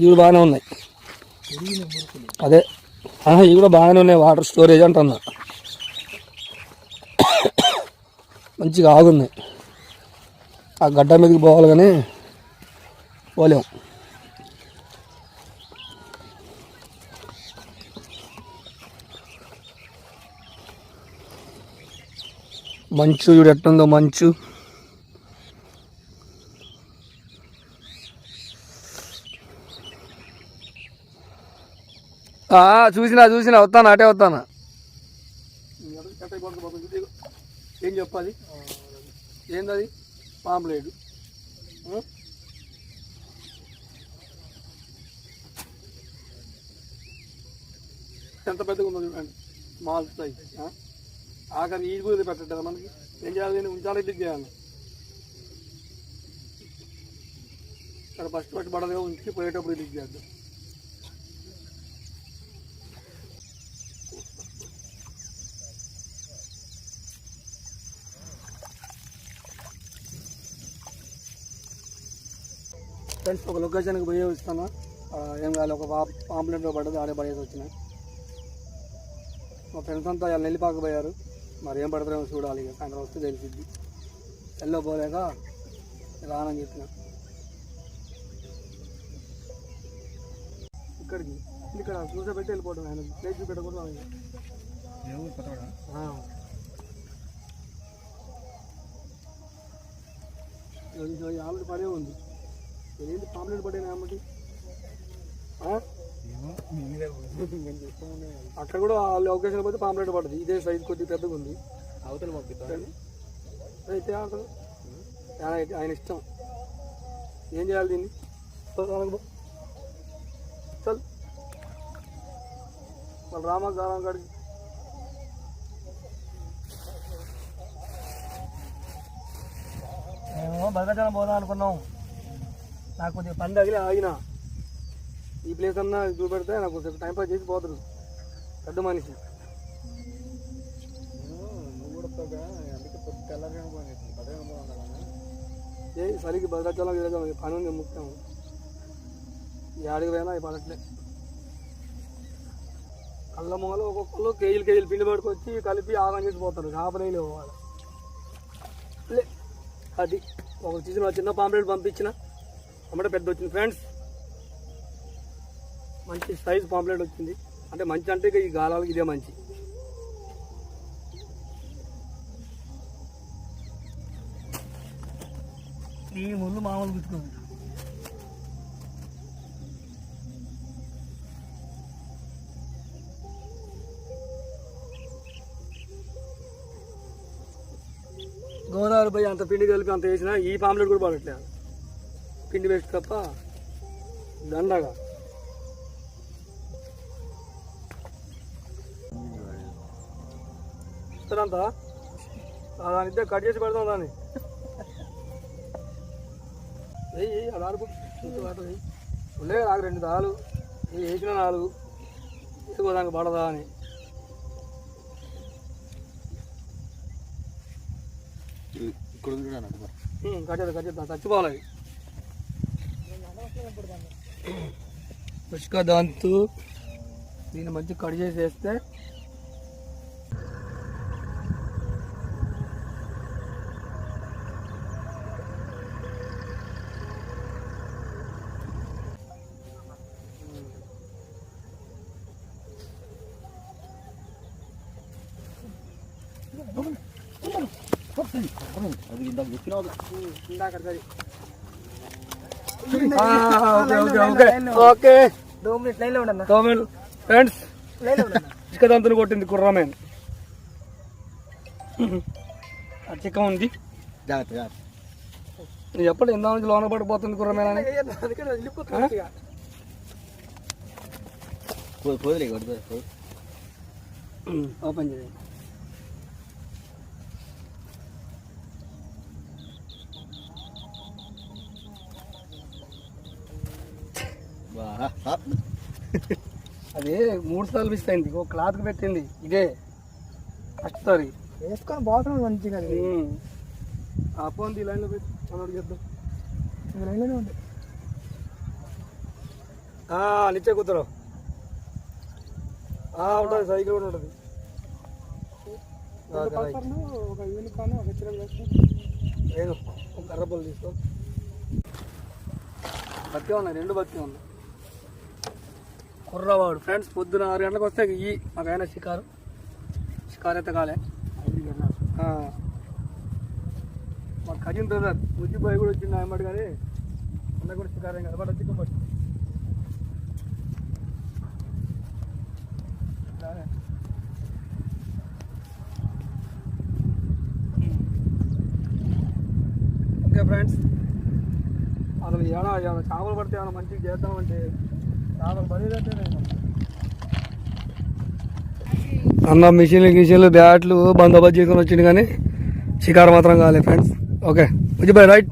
ఇవి బాగానే ఉన్నాయి. అదే ఇవి కూడా బాగానే ఉన్నాయి. వాటర్ స్టోరేజ్ అంటున్నా. మంచిగా ఆగున్నాయి. ఆ గడ్డ మీదకి పోవాలి కానీ పోలేము. మంచు చూడు ఎట్టుందో మంచు. చూసినా వస్తాను, అటే వస్తాను. ఏం చెప్పాలి? ఏందది? పాంప్లెట్. ఎంత పెద్దగా ఉందో చూడండి. Small size. ఆఖరి ఈ కూడా పెట్టదు కదా మనకి. ఏం చేయాలి? ఉంచాలి, క్లిక్ చేయాలి. ఇక్కడ ఫస్ట్ పట్టి పడదుగా ఉంచి పోయేటప్పుడు క్లిక్ చేద్దాం. ఫ్రెండ్స్, ఒక లొకేషన్కి పోయే వస్తాను. ఏం కాదు, ఒక పాంప్లెట్లో పడ్డది, ఆడే పడేసి వచ్చినాయి. మా ఫ్రెండ్స్ అంతా ఇలా నెల్లిపాక పోయారు. మరి ఏం పడతారేమో చూడాలి. ఇక సాయంత్రం వస్తే తెలిసిద్ది. ఎల్లో పోలేక రానని చెప్పిన. ఇక్కడికి ఇక్కడ చూసబెట్టి వెళ్ళిపోవడం. ఆయన ప్లేస్ చూపెట్టకూడదు. ఆల్రెడీ పడే ఉంది. ఏంటి పాంప్లెట్ పడ్డాయి కాబట్టి అక్కడ కూడా లొకేషన్ పోతే పాంప్లెట్ పడుతుంది. ఇదే సైజ్ కొద్దిగా పెద్దగా ఉంది. అవతల పంపిస్తాను అయితే ఆయన ఇష్టం. ఏం చేయాలి దీన్ని? చల్ వాళ్ళు రామా గారం కాడికి. మేము భద్రాచలం పోదాం అనుకున్నాం. నాకు కొద్దిగా పని తగిలి ఆగిన. ఈ ప్లేస్ అన్నా చూపెడితే నాకు కొంచెం టైంపాస్ చేసి పోతారు. పెద్ద మనిషి. ఏ సరికి భద్రాచలం పని ఉంది ముఖ్యం. ఏడికి పోయినా అవి పడట్లే. కళ్ళ మొగలు ఒక్కొక్కరు కేజీలు పిండి పట్టుకొచ్చి కలిపి ఆగం చేసి పోతారు. కాపరేలు పోవాలి. అది ఒక సీజన్ చిన్న పాంప్లెట్ పంపించిన అమ్మటే పెద్ద వచ్చింది. ఫ్రెండ్స్, మంచి సైజ్ పాంప్లెట్ వచ్చింది. అంటే మంచి అంటే ఇక ఈ గాలాలకి ఇదే మంచి. ఈ ముళ్ళు మామూలు గుర్తుకుంది. గోదావరి పోయి అంత పిండి కలిపి అంత వేసినా ఈ పాంప్లెట్ కూడా పడట్లేదు. పిండి వేస్ట్ తప్ప దండగా. అంతా దాని ఇద్దరు కట్ చేసి పెడతాం. దాన్ని వెయ్యి అది ఆడుకు ఉండే నాకు 2 దాలు వేసిన 4 దానికి పడదా అని. కట్ చేద్దాం చచ్చిపోవాలి. పుష్క దాంతో దీన్ని మంచిగా కట్ చేసి వేస్తే ఫ్రెండ్స్, ఇసుకదంతుని కొట్టింది కుర్రమేన్. చిక్క ఉంది. ఎప్పుడు ఎంత నుంచి లోన పడిపోతుంది కుర్రమేన్ అని. ఓపెన్ చేయండి. అది 3 సార్లు మిస్ అయింది. ఒక క్లాత్కి పెట్టింది. ఇదే ఫస్ట్ సారి వేసుకొని బాగుంది మంచిగా. ఆ ఫోన్ ఈ లైన్లో పెట్టి మనం చేద్దాం. లైన్లోనే ఉంది. నిచ్చే కూతురు ఉంటుంది, సైకిల్ కూడా ఉంటుంది. లేదు కర్రపల్లి తీసుకో. బతికే ఉన్నాయి, 2 బతికే ఉన్నాయి. కుర్రవాడు ఫ్రెండ్స్ పొద్దున 6 గంటలకు వస్తే మాకైనా షికారు అయితే కాలే. మా కజిన్ బ్రదర్ ముజ్జిబాయ్ కూడా వచ్చింది అన్నమాట, కానీ అన్న కూడా షికారు ఏం కదా. బట్ చికెన్ పట్టు ఓకే ఫ్రెండ్స్. అసలు చేపలు పడితే ఏమైనా మంచిగా చేద్దామంటే చేపలు పడేదంటే అన్న మిషన్లు బ్యాట్లు బందోబస్తు చేసుకొని వచ్చింది, కానీ షికారు మాత్రం కాలేదు ఫ్రెండ్స్. Okay ముజ్జిబాయ్ right.